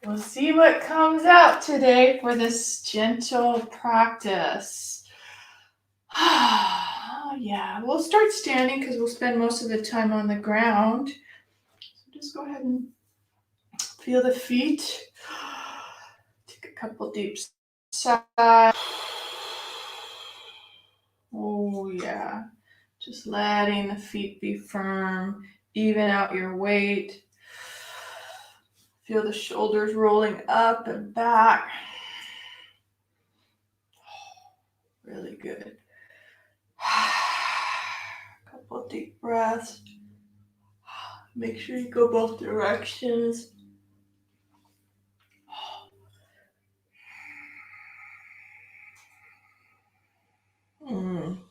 We'll see what comes out today for this gentle practice. Yeah, we'll start standing because we'll spend most of the time on the ground. So just go ahead and feel the feet. Take a couple deep sighs. Oh, yeah. Just letting the feet be firm. Even out your weight. Feel the shoulders rolling up and back. Really good. Couple deep breaths. Make sure you go both directions.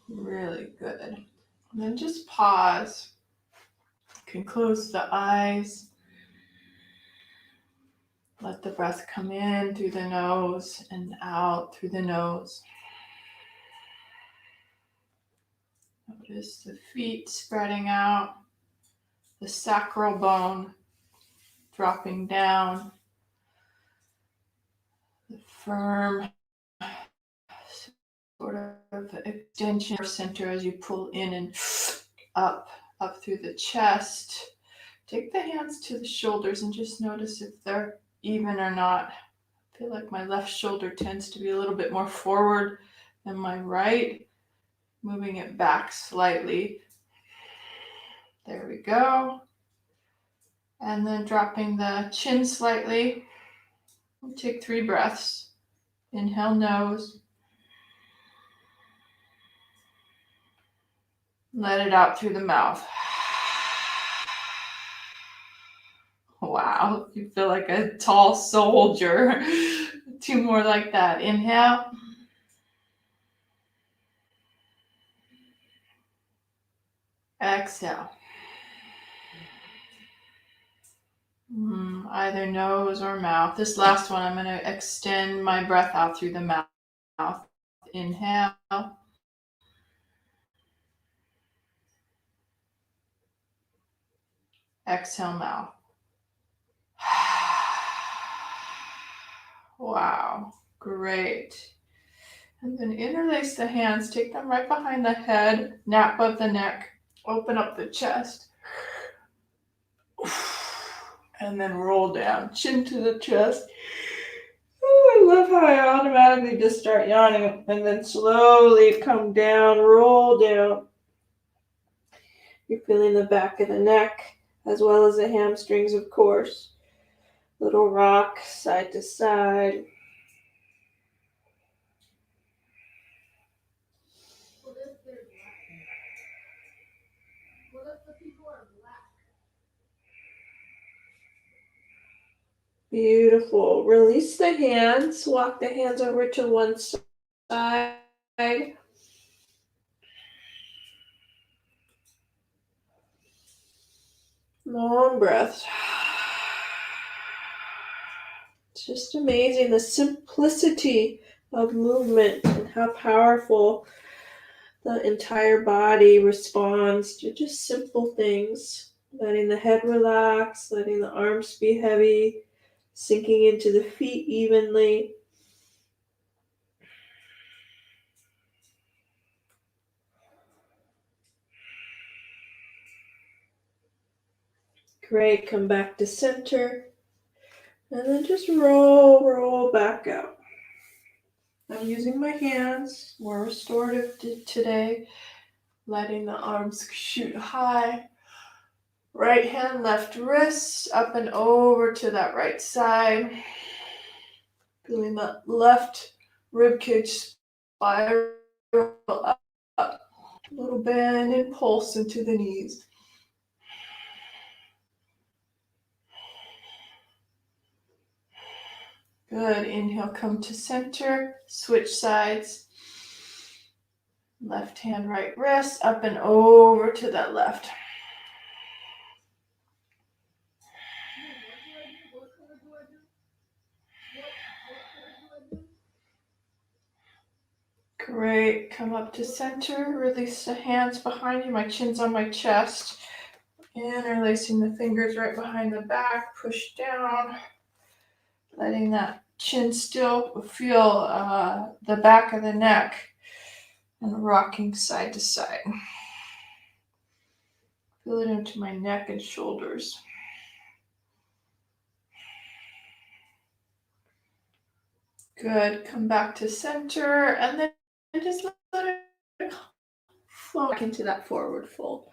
Really good. And then just pause. You can close the eyes. Let the breath come in through the nose and out through the nose. Notice the feet spreading out, the sacral bone dropping down, the firm sort of extension center as you pull in and up through the chest. Take the hands to the shoulders and just notice if they're even or not. I feel like my left shoulder tends to be a little bit more forward than my right. Moving it back slightly. There we go. And then dropping the chin slightly. We'll take 3 breaths. Inhale, nose. Let it out through the mouth. Wow, you feel like a tall soldier. 2 more like that. Inhale. Exhale. Either nose or mouth. This last one, I'm going to extend my breath out through the mouth. Inhale. Exhale, mouth. Wow, great. And then interlace the hands, take them right behind the head, nap of the neck, open up the chest. And then roll down, chin to the chest. Oh, I love how I automatically just start yawning and then slowly come down, roll down. You're feeling the back of the neck as well as the hamstrings, of course. Little rock side to side. Beautiful. Release the hands. Walk the hands over to one side. Long breaths. It's just amazing the simplicity of movement and how powerful the entire body responds to just simple things. Letting the head relax, letting the arms be heavy, sinking into the feet evenly. Great, come back to center. And then just roll back out. I'm using my hands, more restorative today. Letting the arms shoot high. Right hand, left wrist, up and over to that right side. Feeling that left ribcage spiral up. A little bend and pulse into the knees. Good. Inhale, come to center. Switch sides. Left hand, right wrist, up and over to that left. Great. Come up to center. Release the hands behind you. My chin's on my chest. Interlacing the fingers right behind the back. Push down. letting that chin still feel the back of the neck and rocking side to side. Feel it into my neck and shoulders. Good. Come back to center and then just let it flow back into that forward fold.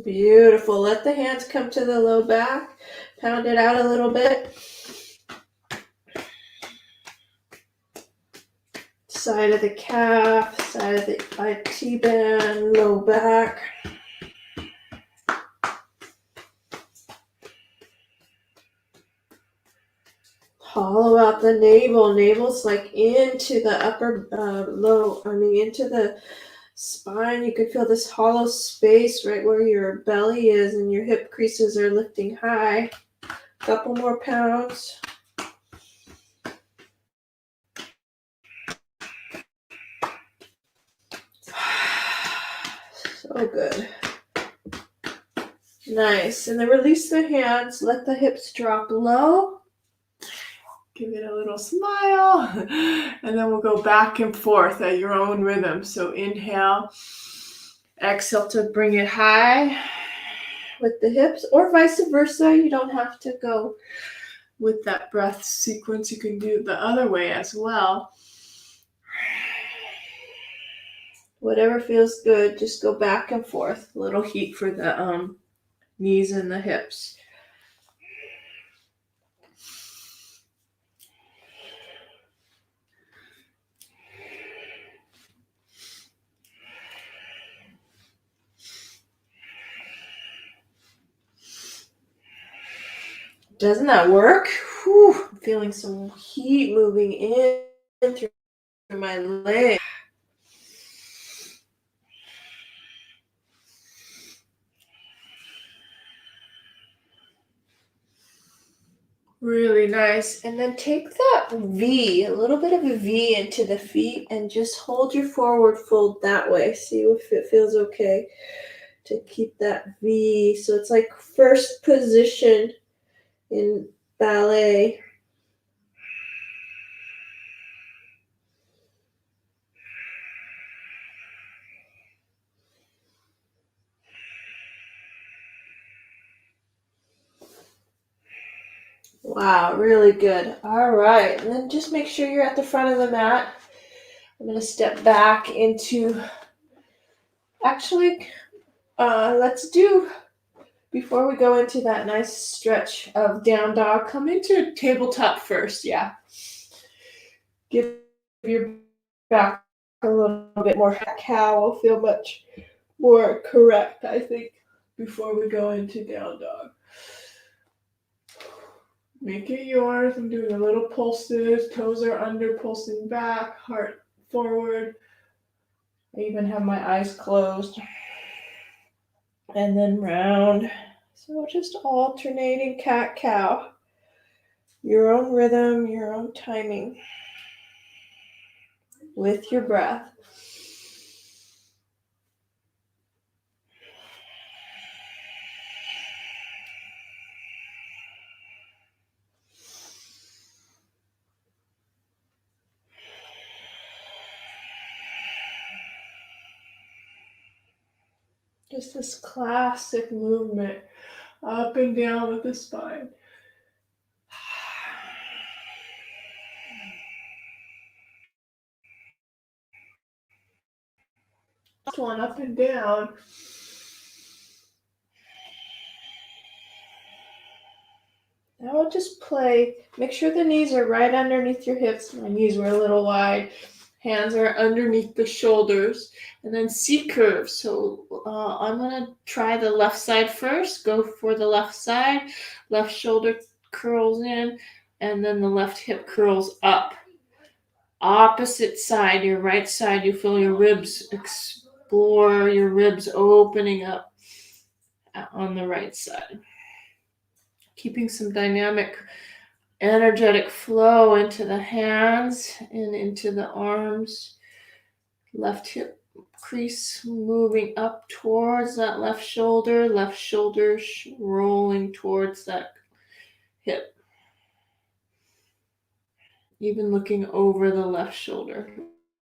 Beautiful. Let the hands come to the low back. Pound it out a little bit. Side of the calf, side of the IT band, low back. Hollow out the navel. Navel's like into the upper into the spine. You can feel this hollow space right where your belly is and your hip creases are lifting high. Couple more pounds. So good. Nice. And then release the hands. Let the hips drop low. Give it a little smile. And then we'll go back and forth at your own rhythm. So inhale. Exhale to bring it high with the hips, or vice versa. You don't have to go with that breath sequence. You can do it the other way as well. Whatever feels good, just go back and forth. A little heat for the knees and the hips. Doesn't that work? Whew, I'm feeling some heat moving in through my leg. Really nice. And then take that V, a little bit of a V into the feet, and just hold your forward fold that way. See if it feels okay to keep that V. So it's like first position in ballet. Wow, really good. All right, and then just make sure you're at the front of the mat. I'm going to step back into, actually, let's do, before we go into that nice stretch of down dog, come into tabletop first, yeah. Give your back a little bit more. Cow will feel much more correct, I think, before we go into down dog. Make it yours. I'm doing a little pulses. Toes are under, pulsing back, heart forward. I even have my eyes closed. And then round. So just alternating cat-cow. Your own rhythm, your own timing with your breath. Just this classic movement up and down with the spine. Last one, up and down. Now we'll just play. Make sure the knees are right underneath your hips. My knees were a little wide. Hands are underneath the shoulders. And then C curve. So I'm going to try the left side first. Go for the left side. Left shoulder curls in. And then the left hip curls up. Opposite side, your right side, you feel your ribs explore, your ribs opening up on the right side. keeping some dynamic, energetic flow into the hands and into the arms. Left hip crease moving up towards that left shoulder rolling towards that hip. Even looking over the left shoulder.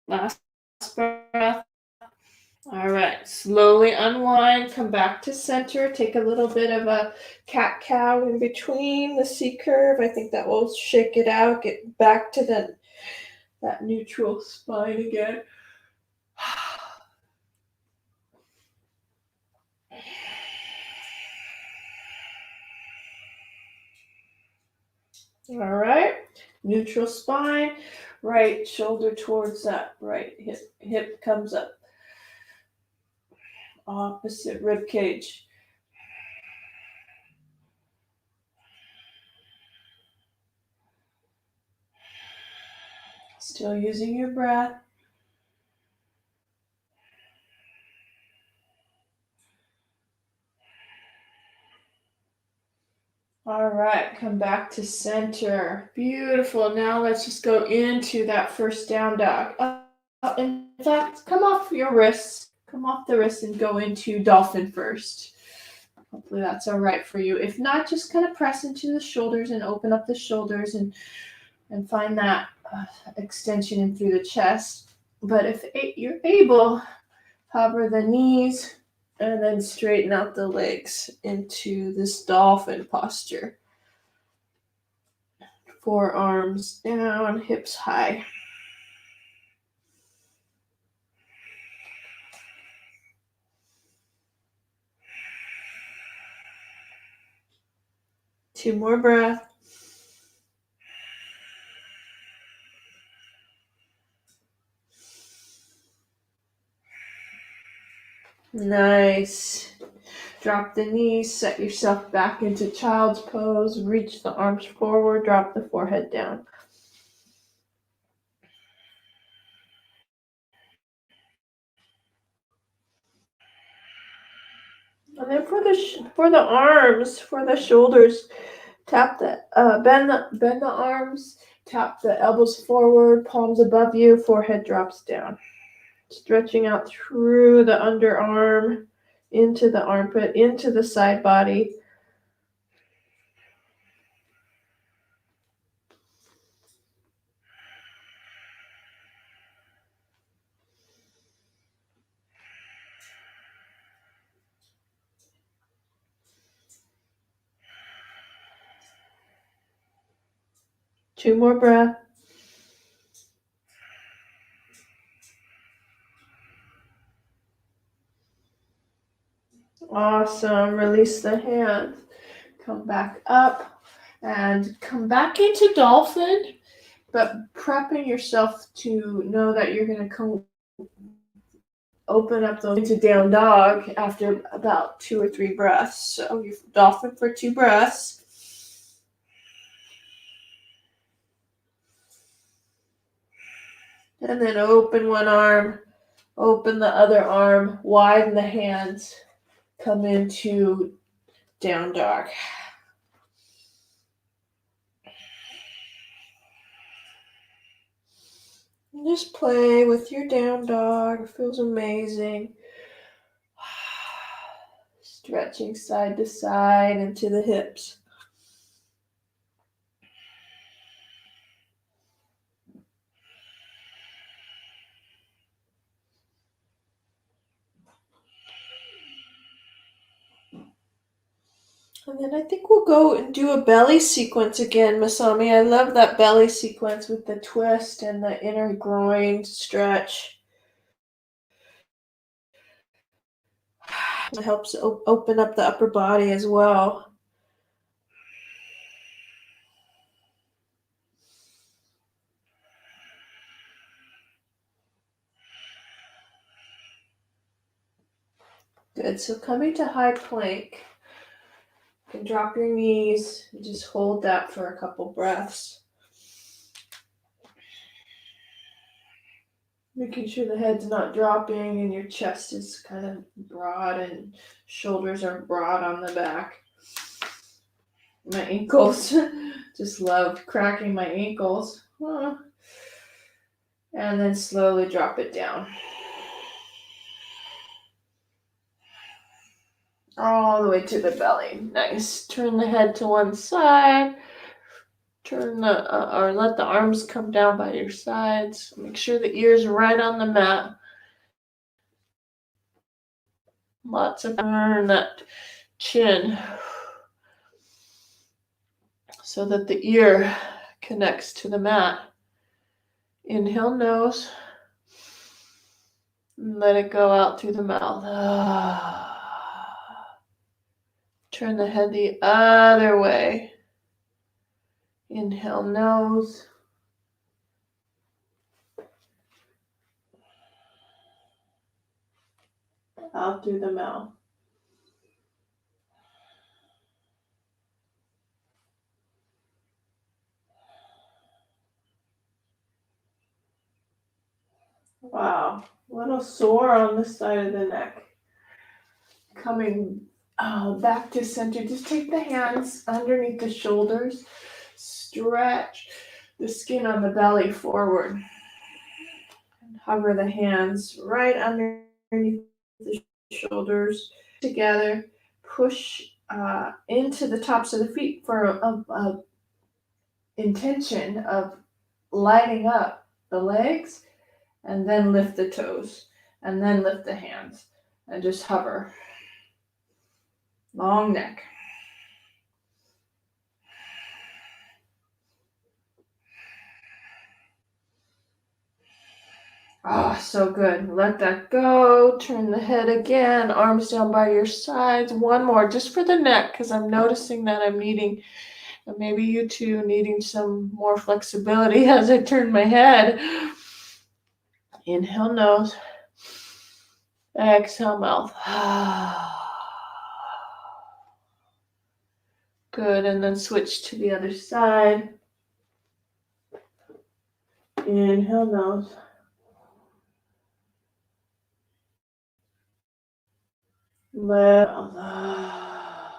Last breath. All right, slowly unwind, come back to center, take a little bit of a cat-cow in between the C-curve. I think that will shake it out, get back to that neutral spine again. All right, neutral spine, right shoulder towards that right hip comes up. Opposite rib cage. Still using your breath. All right, come back to center. Beautiful. Now let's just go into that first down dog. In fact, come off your wrists. Come off the wrists and go into dolphin first. Hopefully that's all right for you. If not, just kind of press into the shoulders and open up the shoulders and find that extension in through the chest. But if you're able, hover the knees and then straighten out the legs into this dolphin posture. Forearms down, hips high. Two more breaths. Nice. Drop the knees, set yourself back into child's pose, reach the arms forward, drop the forehead down. And then for the arms, for the shoulders, tap the bend the arms, tap the elbows forward, palms above you, forehead drops down. Stretching out through the underarm, into the armpit, into the side body. Two more breaths. Awesome. Release the hands. Come back up and come back into dolphin, but prepping yourself to know that you're going to come open up those into down dog after about 2 or 3 breaths. So you dolphin for 2 breaths. And then open one arm, open the other arm, widen the hands, come into down dog. And just play with your down dog. It feels amazing. Stretching side to side into the hips. And then I think we'll go and do a belly sequence again, Masami. I love that belly sequence with the twist and the inner groin stretch. It helps open up the upper body as well. Good. So coming to high plank. You can drop your knees and just hold that for a couple breaths. Making sure the head's not dropping and your chest is kind of broad and shoulders are broad on the back. my ankles. Just love cracking my ankles. And then slowly drop it down. All the way to the belly. Nice. Turn the head to one side. Turn or let the arms come down by your sides. Make sure the ears are right on the mat. Lots of turn that chin so that the ear connects to the mat. Inhale, nose. And let it go out through the mouth. Turn the head the other way. Inhale, nose. Out through the mouth. Wow, a little sore on this side of the neck. Coming back to center, just take the hands underneath the shoulders. Stretch the skin on the belly forward. And hover the hands right underneath the shoulders together. Push into the tops of the feet for a intention of lighting up the legs, and then lift the toes, and then lift the hands, and just hover. Long neck. Oh, so good. Let that go. Turn the head again. Arms down by your sides. One more, just for the neck, because I'm noticing that I'm needing, and maybe you too, needing some more flexibility as I turn my head. Inhale, nose. Exhale, mouth. Good, and then switch to the other side. Inhale, nose. Let out.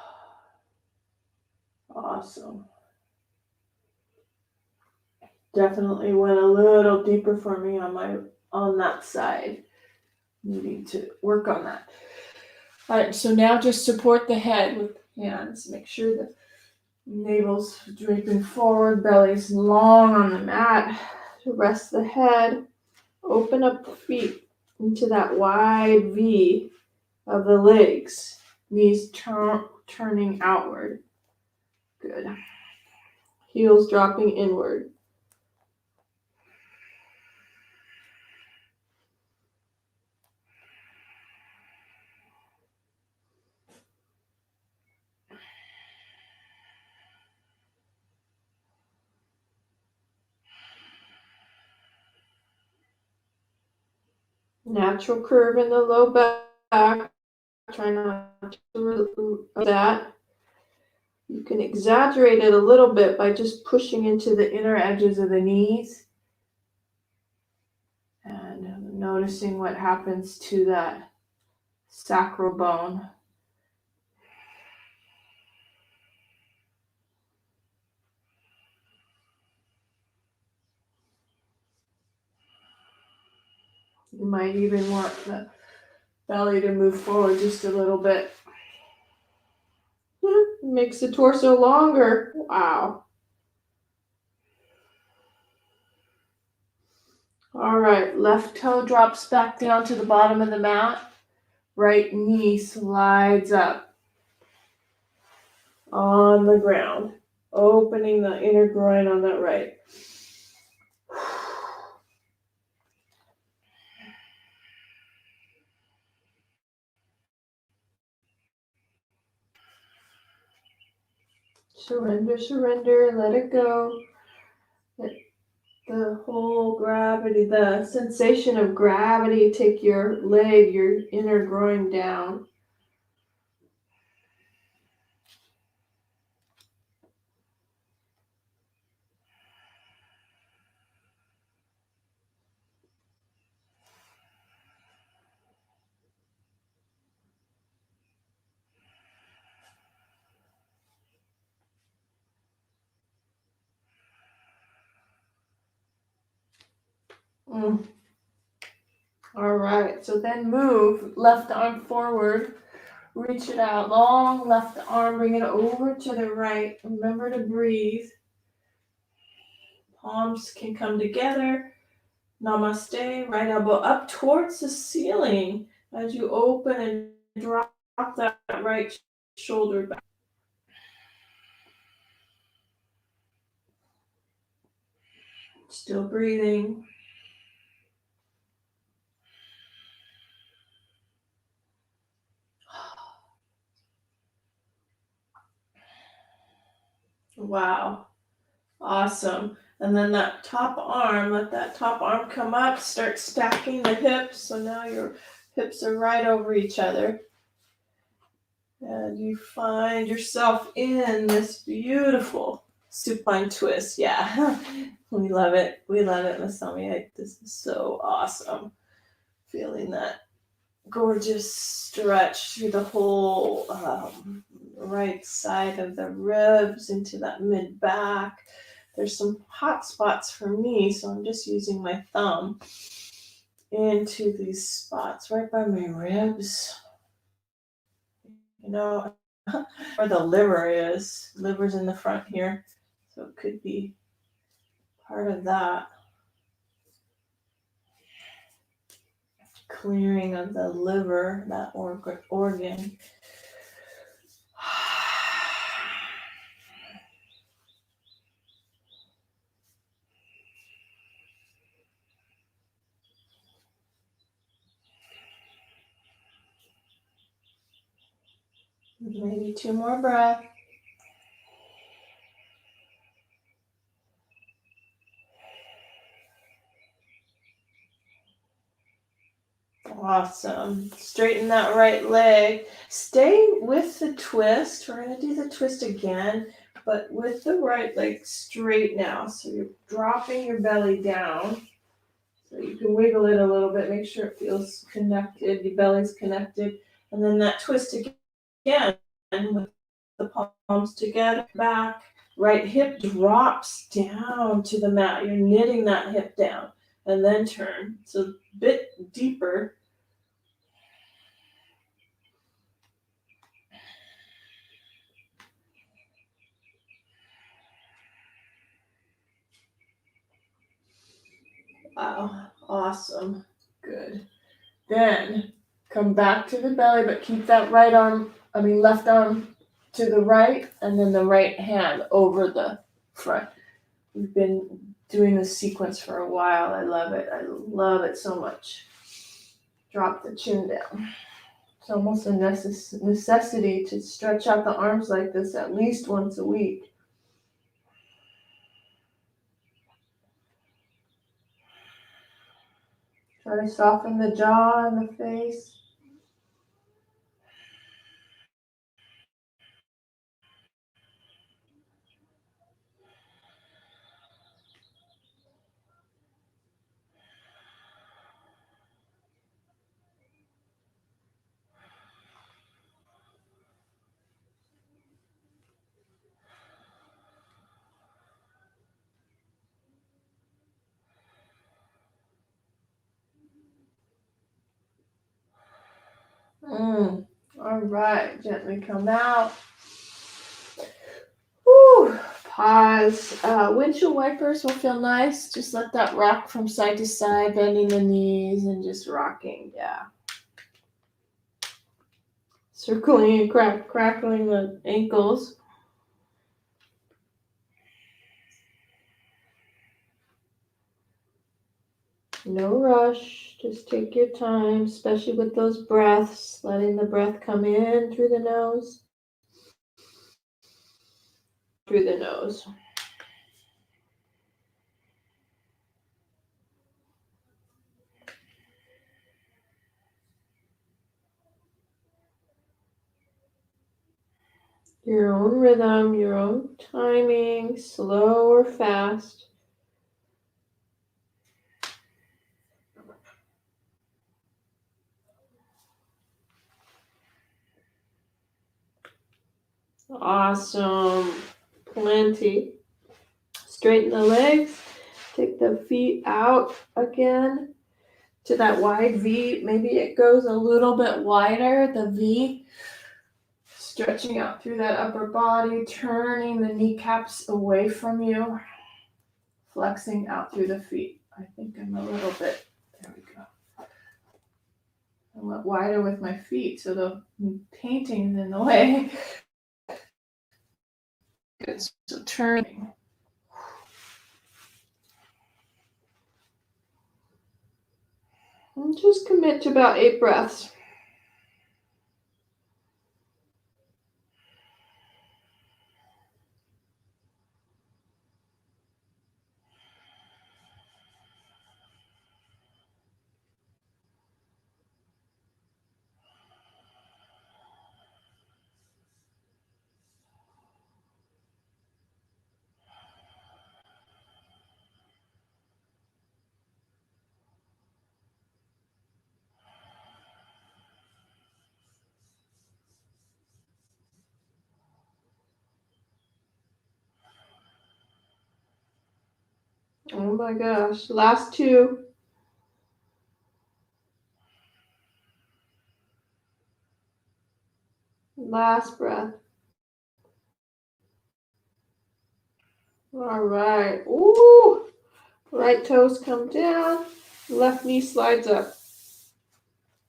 Awesome. Definitely went a little deeper for me on that side. Needing to work on that. All right, so now just support the head with hands. Make sure the navel's draping forward, belly's long on the mat. To rest the head. Open up the feet into that wide V of the legs. Knees turning outward. Good. Heels dropping inward. Natural curve in the low back. Try not to that. You can exaggerate it a little bit by just pushing into the inner edges of the knees and noticing what happens to that sacral bone. You might even want the belly to move forward just a little bit. Makes the torso longer. Wow. All right, left toe drops back down to the bottom of the mat. Right knee slides up on the ground, opening the inner groin on that right. Surrender, surrender, let it go. Let the whole gravity, the sensation of gravity take your leg, your inner groin down. All right, so then move left arm forward, reach it out, long left arm, bring it over to the right. Remember to breathe. Palms can come together. Namaste, right elbow up towards the ceiling as you open and drop that right shoulder back. Still breathing. Wow. Awesome. And then that top arm, let that top arm come up, start stacking the hips. So now your hips are right over each other. And you find yourself in this beautiful supine twist. Yeah, we love it. We love it, Masami. This is so awesome. Feeling that gorgeous stretch through the whole right side of the ribs into that mid back. There's some hot spots for me, so I'm just using my thumb into these spots right by my ribs. You know, where the liver is. Liver's in the front here, so it could be part of that. Clearing of the liver, that organ. Maybe 2 more breaths. Awesome. Straighten that right leg. Stay with the twist. We're going to do the twist again, but with the right leg straight now. So you're dropping your belly down. So you can wiggle it a little bit. Make sure it feels connected. Your belly's connected. And then that twist again with the palms together, back. Right hip drops down to the mat. You're knitting that hip down. And then turn. So a bit deeper. Wow, awesome, good. Then come back to the belly, but keep that left arm to the right, and then the right hand over the front. We've been doing this sequence for a while. I love it. I love it so much. Drop the chin down. It's almost a necessity to stretch out the arms like this at least once a week. Try to soften the jaw and the face. All right, gently come out. Whew. Pause. Windshield wipers will feel nice. Just let that rock from side to side, bending the knees and just rocking. Yeah. Circling and crackling the ankles. No rush. Just take your time, especially with those breaths, letting the breath come in through the nose. Through the nose. Your own rhythm, your own timing, slow or fast. Awesome. Plenty. Straighten the legs. Take the feet out again to that wide V. Maybe it goes a little bit wider, the V. Stretching out through that upper body, turning the kneecaps away from you, flexing out through the feet. I think I'm a little bit, there we go. I went wider with my feet, so the painting's in the way. Good, so turning. And just commit to about 8 breaths. Oh my gosh, last 2. Last breath. All right. Ooh. Right toes come down. Left knee slides up.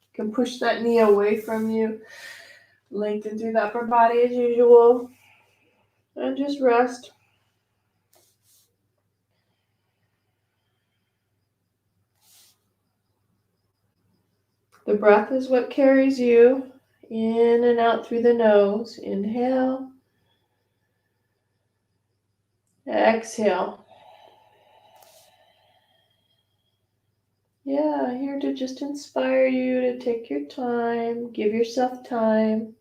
You can push that knee away from you. Lengthen through the upper body as usual. And just rest. The breath is what carries you in and out through the nose. Inhale. Exhale. Yeah, here to just inspire you to take your time. Give yourself time.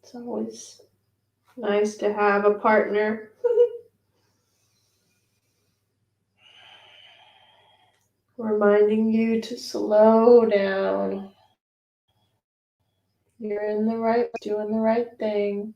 It's always nice to have a partner. Reminding you to slow down. You're in the right, doing the right thing.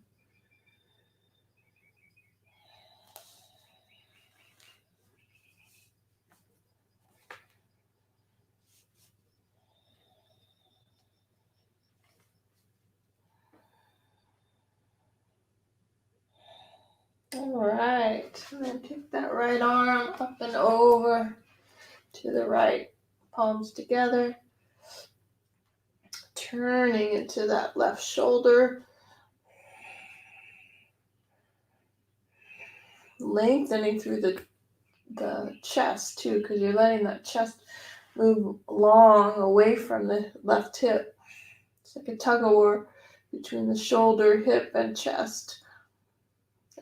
All right, and then take that right arm up and over to the right, palms together. Turning into that left shoulder. Lengthening through the chest too, because you're letting that chest move long away from the left hip. It's like a tug of war between the shoulder, hip, and chest.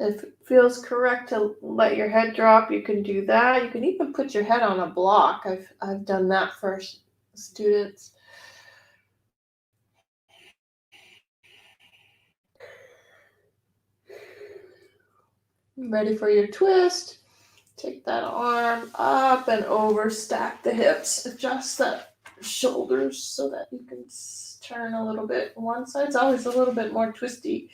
If it feels correct to let your head drop, you can do that. You can even put your head on a block. I've done that for students. Ready for your twist. Take that arm up and over, stack the hips, adjust that shoulders so that you can turn a little bit. One side's always a little bit more twisty.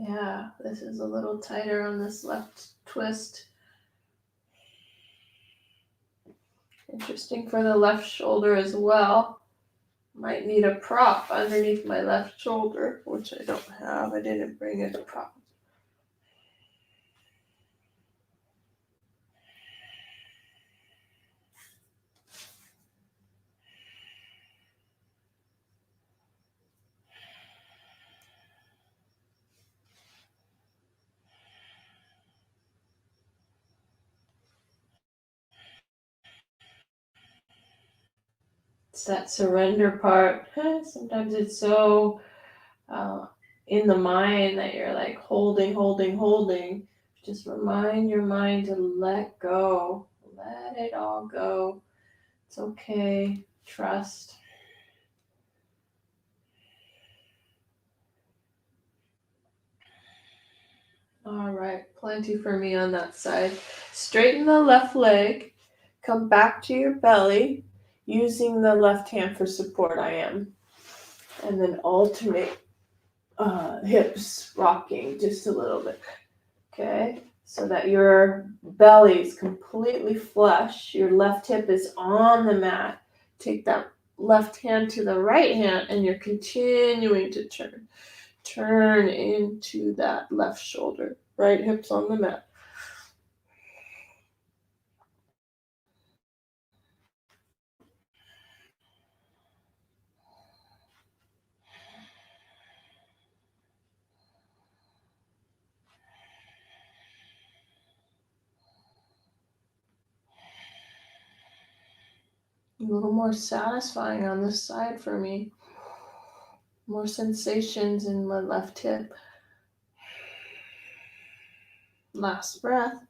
Yeah, this is a little tighter on this left twist. Interesting for the left shoulder as well. Might need a prop underneath my left shoulder, which I don't have. I didn't bring a prop. It's that surrender part. Sometimes it's so in the mind that you're like holding. Just remind your mind to let go. Let it all go. It's okay. Trust. All right, plenty for me on that side. Straighten the left leg. Come back to your belly. using the left hand for support, I am. And then alternate hips rocking just a little bit. Okay, so that your belly is completely flush. Your left hip is on the mat. Take that left hand to the right hand, and you're continuing to turn. Turn into that left shoulder. Right hip's on the mat. A little more satisfying on this side for me. More sensations in my left hip. Last breath.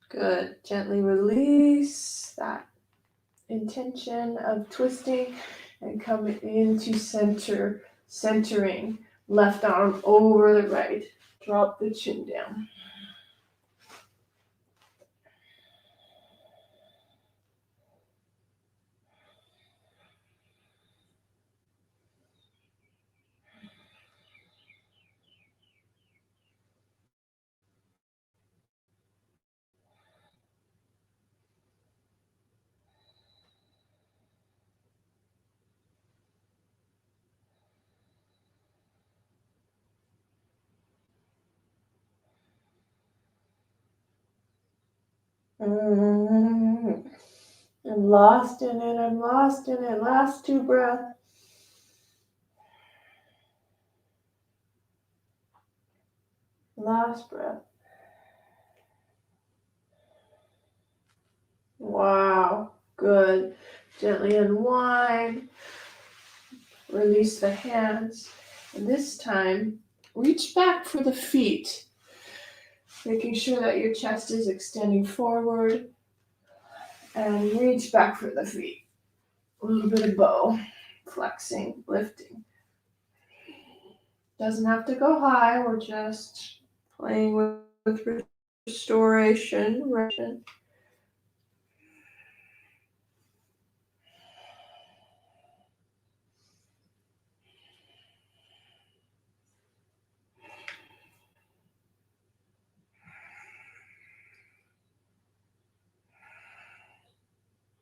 Good. Gently release that intention of twisting and coming into center, centering. Left arm over the right. Drop the chin down. I'm lost in it. I'm lost in it. Last 2 breaths. Last breath. Wow. Good. Gently unwind. Release the hands. And this time, reach back for the feet. Making sure that your chest is extending forward. And reach back for the feet. A little bit of bow. Flexing, lifting. Doesn't have to go high. We're just playing with restoration.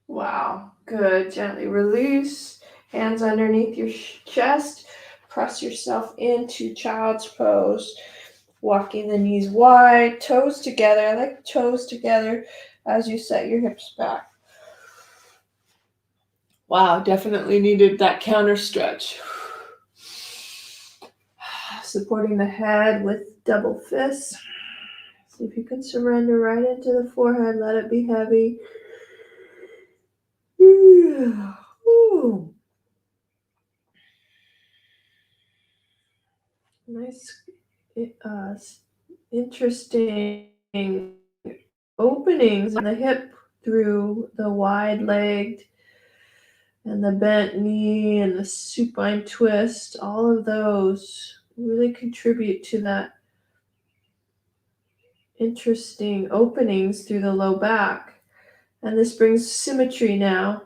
Wow, good. Gently release. Hands underneath your chest. Press yourself into child's pose. Walking the knees wide, toes together. I like toes together as you set your hips back. Wow, definitely needed that counter stretch. Supporting the head with double fists. See if you can surrender right into the forehead. Let it be heavy. Ooh. Nice, interesting openings in the hip through the wide-legged and the bent knee and the supine twist. All of those really contribute to that interesting openings through the low back. And this brings symmetry now.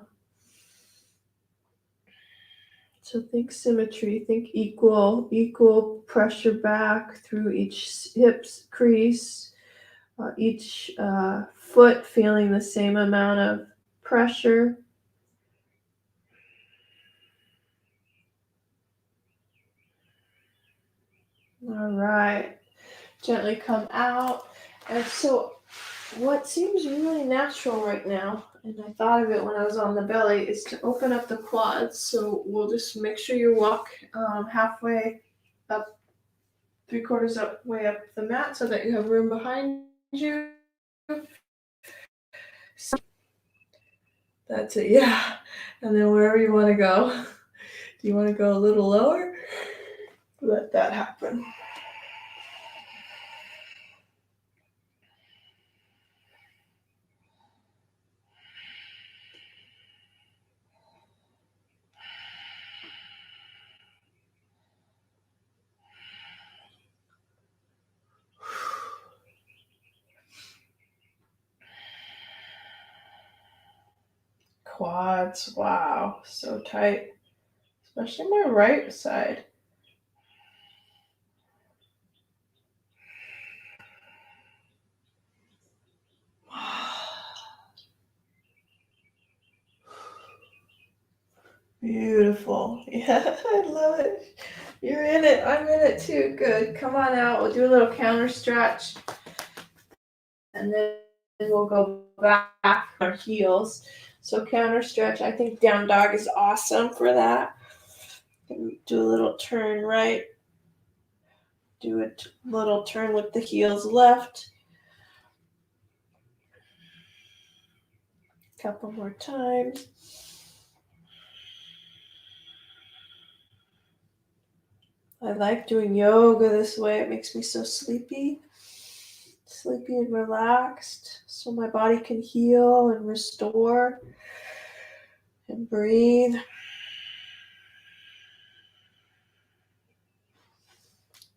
So think symmetry, think equal pressure back through each hips crease, each foot feeling the same amount of pressure. All right, gently come out. And so what seems really natural right now, and I thought of it when I was on the belly, is to open up the quads. So we'll just make sure you walk halfway up, 3/4 way up the mat so that you have room behind you. So that's it, yeah. And then wherever you want to go. Do you want to go a little lower? Let that happen. quads. Wow, so tight, especially my right side. Beautiful. Yeah, I love it. You're in it. I'm in it too. Good. Come on out. We'll do a little counter stretch. And then we'll go back our heels. So counter stretch. I think down dog is awesome for that. Do a little turn right. Do a little turn with the heels left. Couple more times. I like doing yoga this way. It makes me so sleepy and relaxed, so my body can heal and restore and breathe.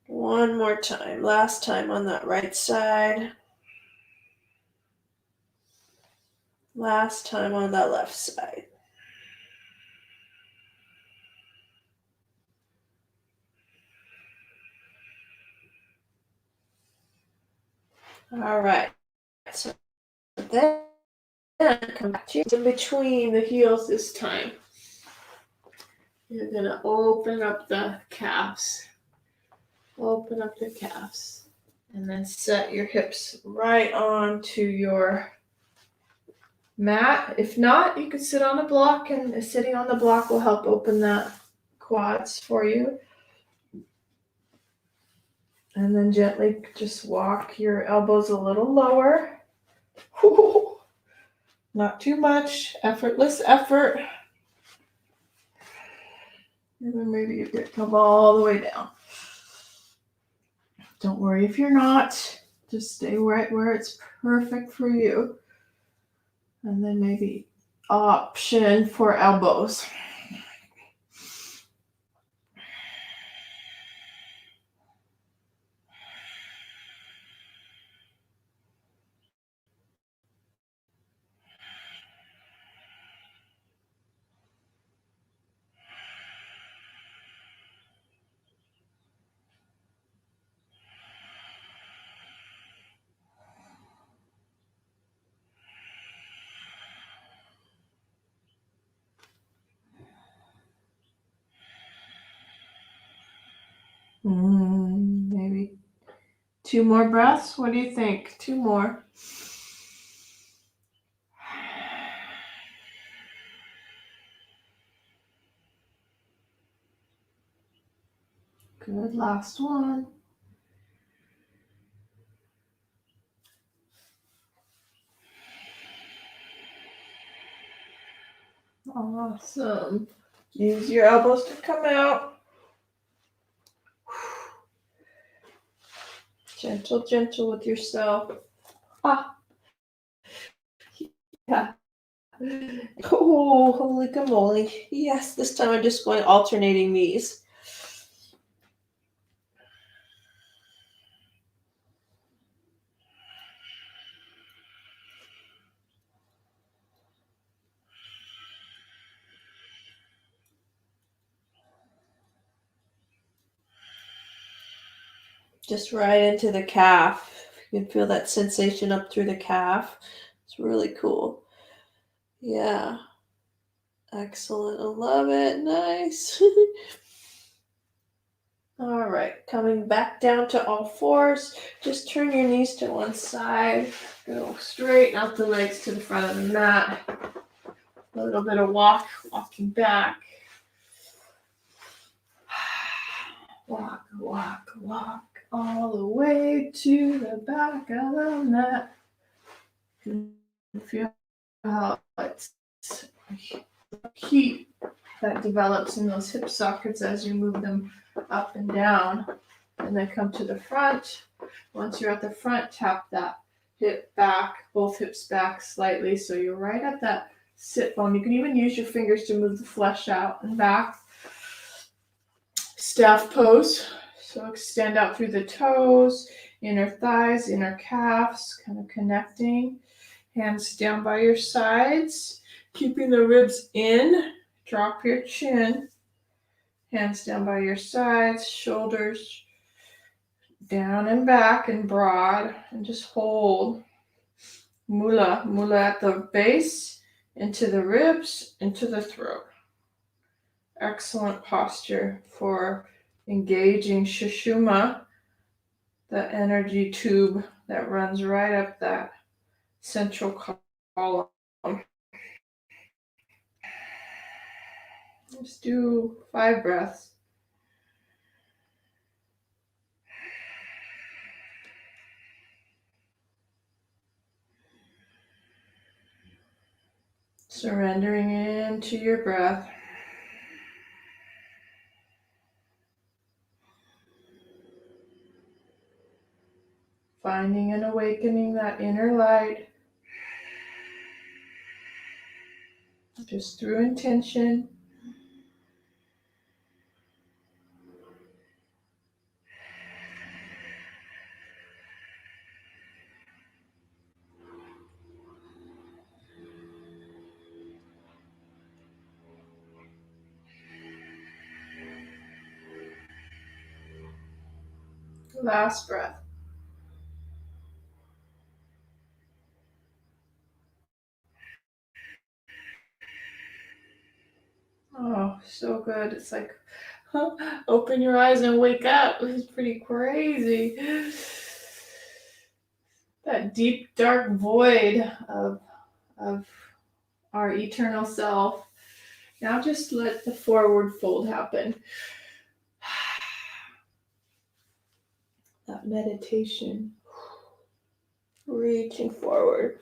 One more time. Last time on that right side. Last time on that left side. All right. So then come back to in between the heels this time. You're going to open up the calves. Open up the calves. And then set your hips right onto your mat. If not, you could sit on a block, and sitting on the block will help open the quads for you. And then gently just walk your elbows a little lower. Whew. Not too much. Effortless effort. And then maybe you get come all the way down. Don't worry if you're not. Just stay right where it's perfect for you. And then maybe option for elbows. Maybe 2 more breaths. What do you think? 2 more. Good. Last one. Awesome. Use your elbows to come out. Gentle, gentle with yourself. Yeah. Oh, holy guacamole. Yes, this time I'm just going alternating these. Just right into the calf. You can feel that sensation up through the calf. It's really cool. Yeah. Excellent. I love it. Nice. All right. Coming back down to all fours. Just turn your knees to one side. Go straight out the legs to the front of the mat. A little bit of walking back. Walk, walk, walk all the way to the back of the mat. You can feel how it's heat that develops in those hip sockets as you move them up and down. And then come to the front. Once you're at the front, tap that hip back, both hips back slightly so you're right at that sit bone. You can even use your fingers to move the flesh out and back. Staff pose. So extend out through the toes, inner thighs, inner calves, kind of connecting. Hands down by your sides. Keeping the ribs in, drop your chin, hands down by your sides, shoulders down and back and broad, and just hold. Mula, mula at the base, into the ribs, into the throat. Excellent posture for engaging Sushumna, the energy tube that runs right up that central column. Just do 5 breaths. Surrendering into your breath. Finding and awakening that inner light. Just through intention. Last breath. Oh, so good. It's like, open your eyes and wake up. It's pretty crazy. That deep, dark void of our eternal self. Now just let the forward fold happen. That meditation. Reaching forward.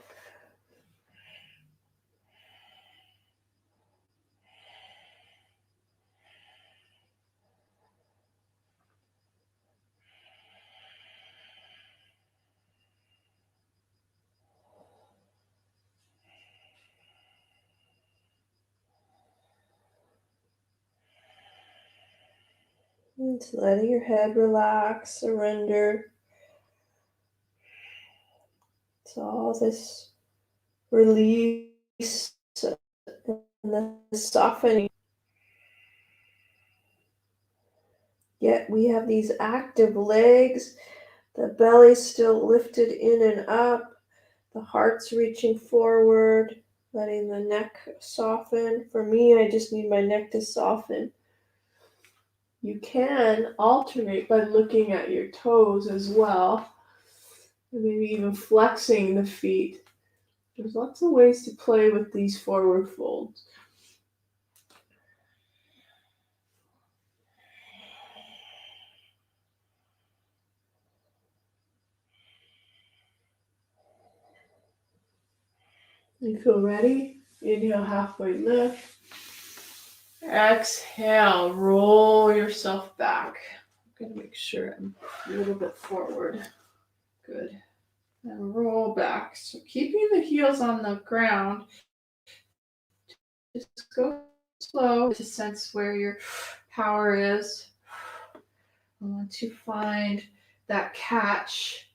Just letting your head relax, surrender. It's all this release and this softening. Yet we have these active legs, the belly's still lifted in and up, the heart's reaching forward, letting the neck soften. For me, I just need my neck to soften. You can alternate by looking at your toes as well, and maybe even flexing the feet. There's lots of ways to play with these forward folds. You feel ready? Inhale, halfway lift. Exhale, roll yourself back. I'm gonna make sure I'm a little bit forward. Good. And roll back. So keeping the heels on the ground, just go slow to sense where your power is. I want to find that catch,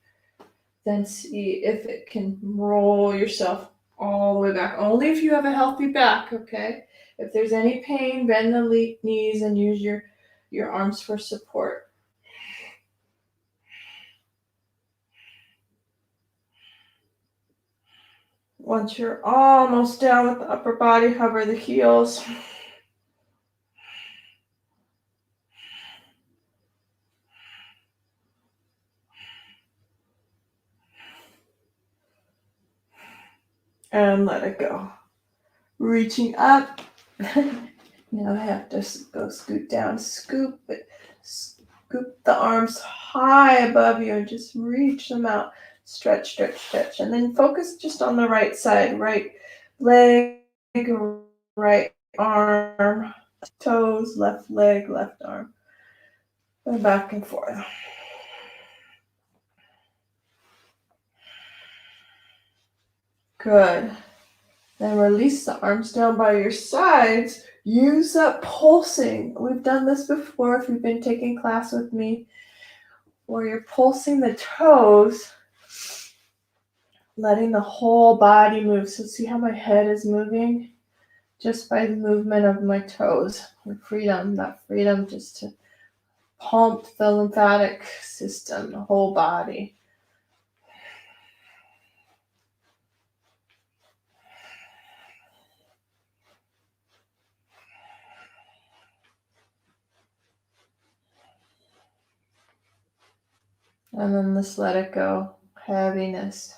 then see if it can roll yourself all the way back. Only if you have a healthy back, okay? If there's any pain, bend the knees and use your arms for support. Once you're almost down with the upper body, hover the heels. And let it go. Reaching up. Now I have to go scoot down, scoop it. Scoop the arms high above you and just reach them out. Stretch, stretch, stretch. And then focus just on the right side. Right leg, right arm, toes, left leg, left arm. Go back and forth. Good. Then release the arms down by your sides. Use that pulsing. We've done this before if you've been taking class with me, where you're pulsing the toes, letting the whole body move. So see how my head is moving? just by the movement of my toes. The freedom, that freedom just to pump the lymphatic system, the whole body. And then just let it go. Heaviness.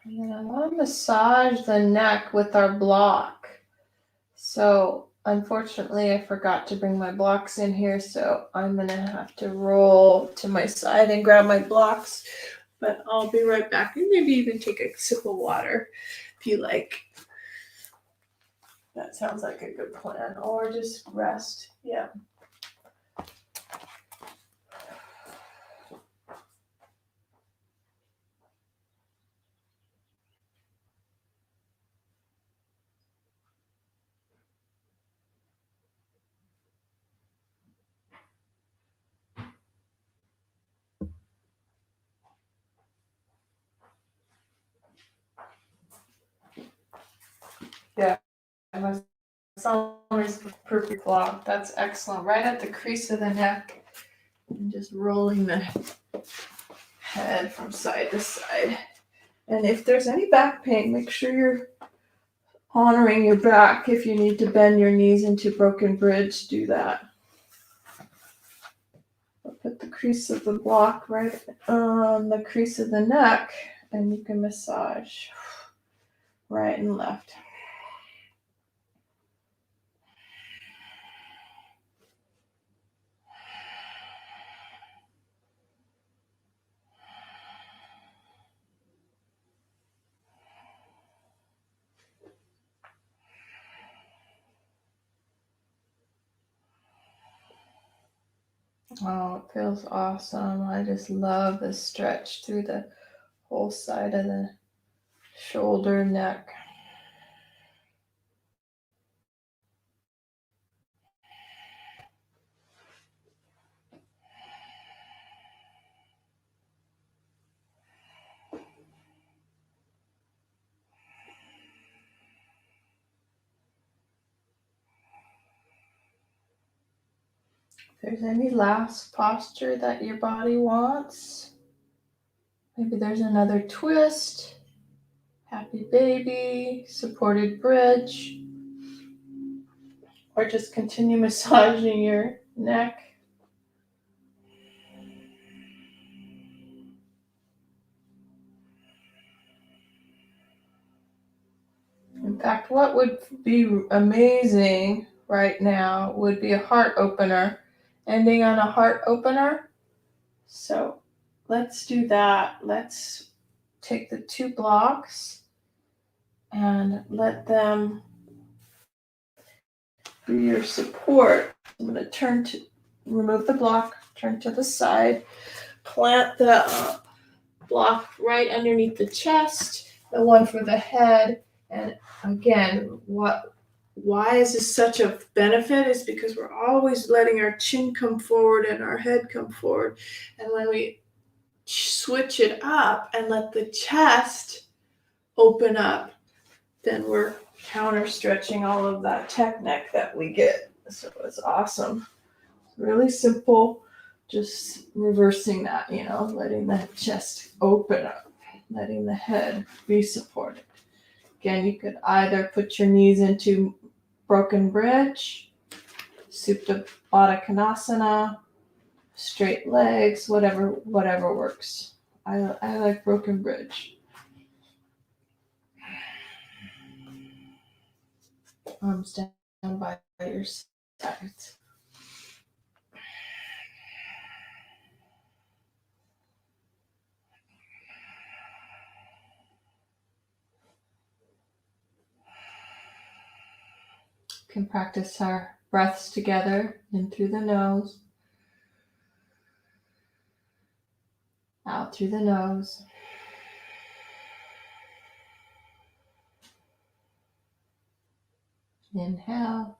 And then I want to massage the neck with our block. So unfortunately, I forgot to bring my blocks in here, so I'm going to have to roll to my side and grab my blocks. But I'll be right back, and maybe even take a sip of water if you like. That sounds like a good plan. Or just rest. Yeah. Yeah. That's always a perfect block. That's excellent. Right at the crease of the neck. And just rolling the head from side to side. And if there's any back pain, make sure you're honoring your back. If you need to bend your knees into broken bridge, do that. I'll put the crease of the block right on the crease of the neck, and you can massage right and left. Oh, it feels awesome. I just love the stretch through the whole side of the shoulder, neck. If there's any last posture that your body wants, maybe there's another twist, happy baby, supported bridge, or just continue massaging your neck. In fact, what would be amazing right now would be a heart opener, ending on a heart opener. So let's do that. Let's take the two blocks and let them be your support. I'm going to remove the block, turn to the side, plant the block right underneath the chest, the one for the head. And again, why is this such a benefit is because we're always letting our chin come forward and our head come forward. And when we switch it up and let the chest open up, then we're counter stretching all of that tech neck that we get. So it's awesome. Really simple, just reversing that, letting the chest open up, letting the head be supported. Again, you could either put your knees into broken bridge, Supta Baddha Konasana, straight legs, whatever works. I like broken bridge. Arms down by your sides. Can practice our breaths together in through the nose, out through the nose. Inhale.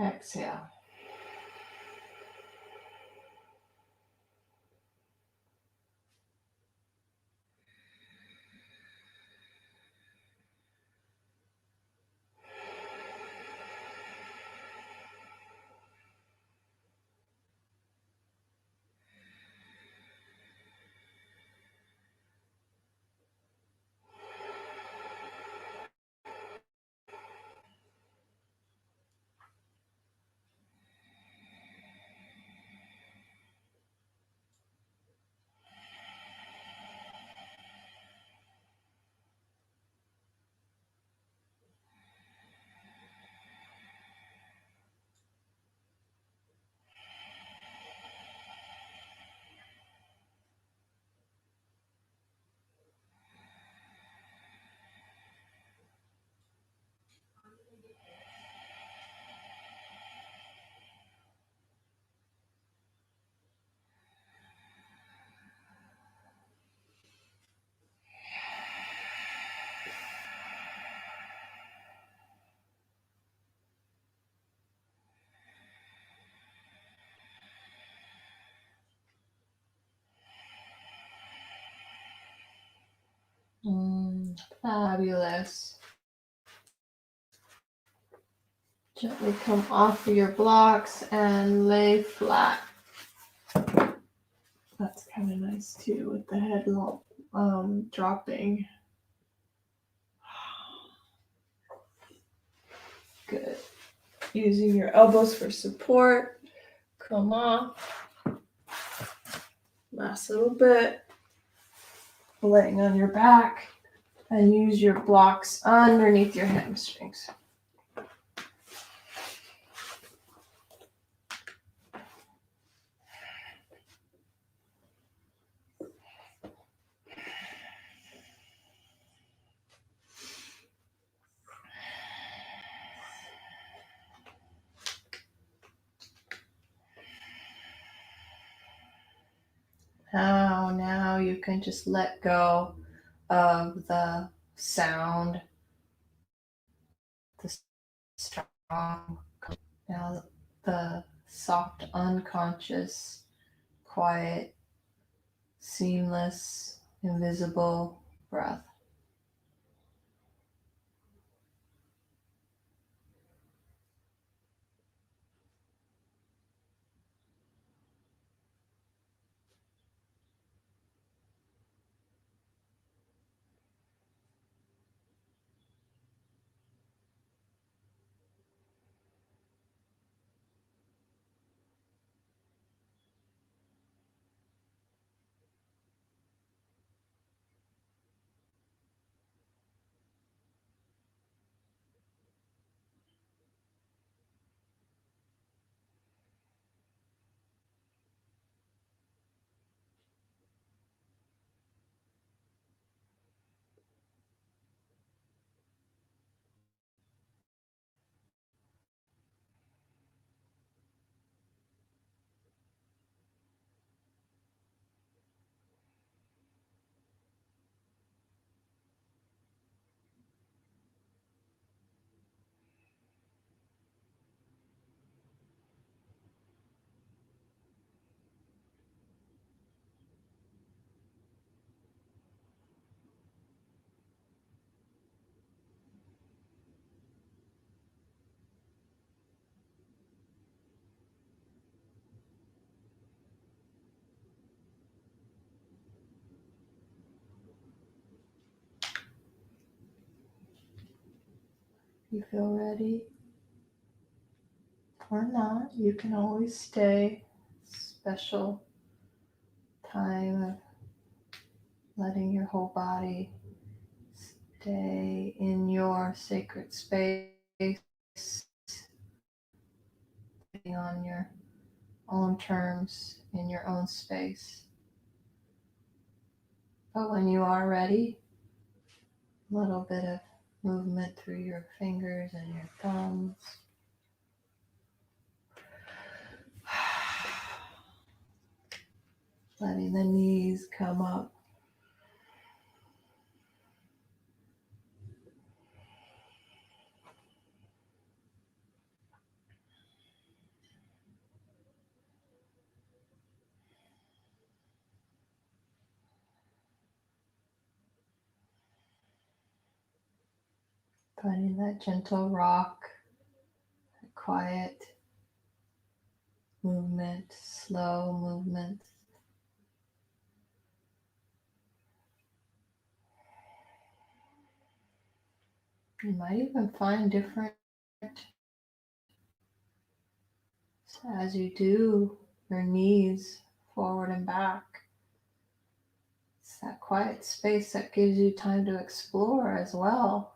Exhale. Fabulous. Gently come off of your blocks and lay flat. That's kind of nice too with the head dropping. Good. Using your elbows for support. Come off. Last little bit. Laying on your back and use your blocks underneath your hamstrings. Now you can just let go of the sound, the strong, now the soft, unconscious, quiet, seamless, invisible breath. You feel ready or not, you can always stay. Special time of letting your whole body stay in your sacred space, on your own terms, in your own space. But when you are ready, a little bit of movement through your fingers and your thumbs. Letting the knees come up. Finding that gentle rock, that quiet movement, slow movement. You might even find different, as you do your knees forward and back. It's that quiet space that gives you time to explore as well,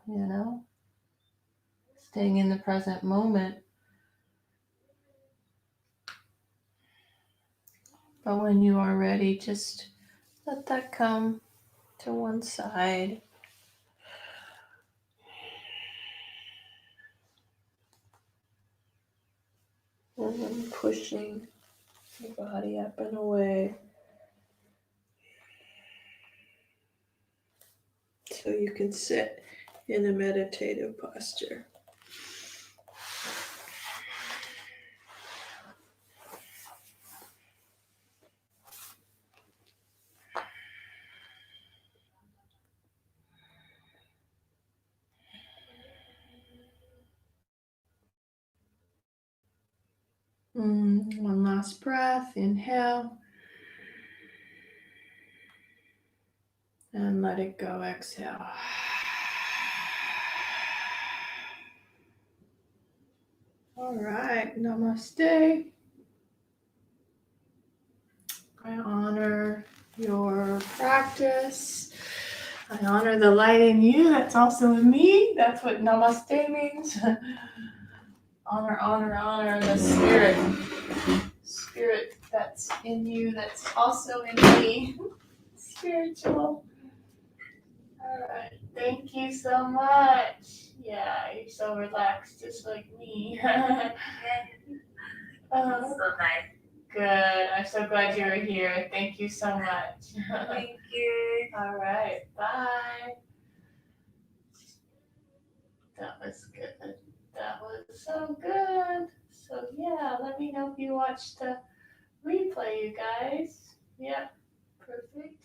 staying in the present moment. But when you are ready, just let that come to one side. And then pushing your body up and away. So you can sit in a meditative posture. One last breath, inhale. And let it go, exhale. All right, namaste. I honor your practice. I honor the light in you that's also in me. That's what namaste means. Honor the spirit that's in you, that's also in me. Spiritual. All right, thank you so much. Yeah, you're so relaxed, just like me. So nice. Good. I'm so glad you were here. Thank you so much. Thank you. All right. Bye. That was good. That was so good. So yeah, let me know if you watched the replay, you guys. Yeah. Perfect.